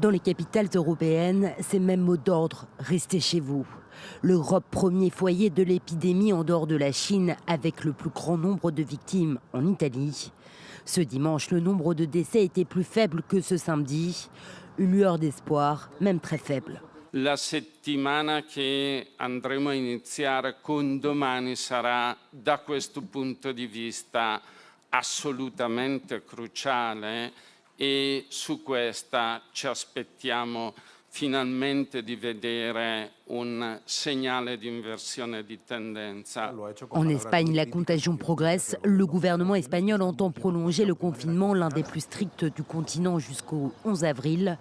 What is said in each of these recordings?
Dans les capitales européennes, ces mêmes mots d'ordre, restez chez vous. L'Europe, premier foyer de l'épidémie en dehors de la Chine, avec le plus grand nombre de victimes en Italie. Ce dimanche, le nombre de décès était plus faible que ce samedi. Une lueur d'espoir, même très faible. La settimana che andremo a iniziare con domani sarà, da questo punto di vista, assolutamente cruciale e su questa ci aspettiamo finalmente di vedere un segnale di inversione di tendenza. En Espagne, la contagion progresse. Le gouvernement espagnol entend prolonger le confinement, l'un des plus stricts du continent, jusqu'au 11 avril.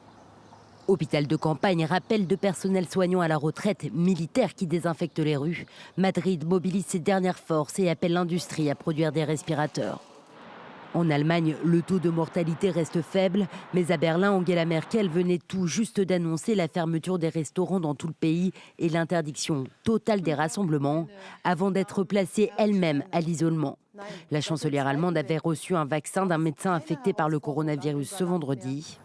Hôpital de campagne, rappel de personnel soignant à la retraite, militaires qui désinfectent les rues. Madrid mobilise ses dernières forces et appelle l'industrie à produire des respirateurs. En Allemagne, le taux de mortalité reste faible, mais à Berlin, Angela Merkel venait tout juste d'annoncer la fermeture des restaurants dans tout le pays et l'interdiction totale des rassemblements, avant d'être placée elle-même à l'isolement. La chancelière allemande avait reçu un vaccin d'un médecin infecté par le coronavirus ce vendredi.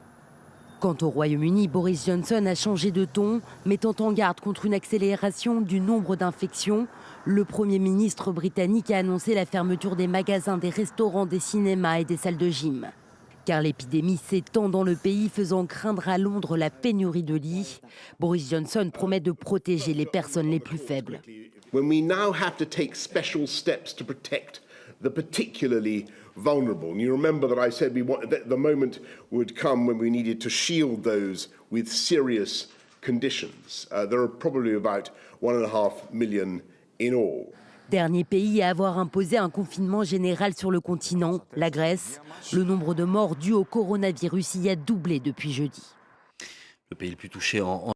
Quant au Royaume-Uni, Boris Johnson a changé de ton, mettant en garde contre une accélération du nombre d'infections. Le Premier ministre britannique a annoncé la fermeture des magasins, des restaurants, des cinémas et des salles de gym. Car l'épidémie s'étend dans le pays, faisant craindre à Londres la pénurie de lits. Boris Johnson promet de protéger les personnes les plus faibles. When we now have to take special steps to protect the particularly vulnerable. And you remember that I said that the moment would come when we needed to shield those with serious conditions. There are probably about 1.5 million in all. Dernier pays à avoir imposé un confinement général sur le continent, la Grèce. Le nombre de morts dus au coronavirus y a doublé depuis jeudi. Le pays le plus touché en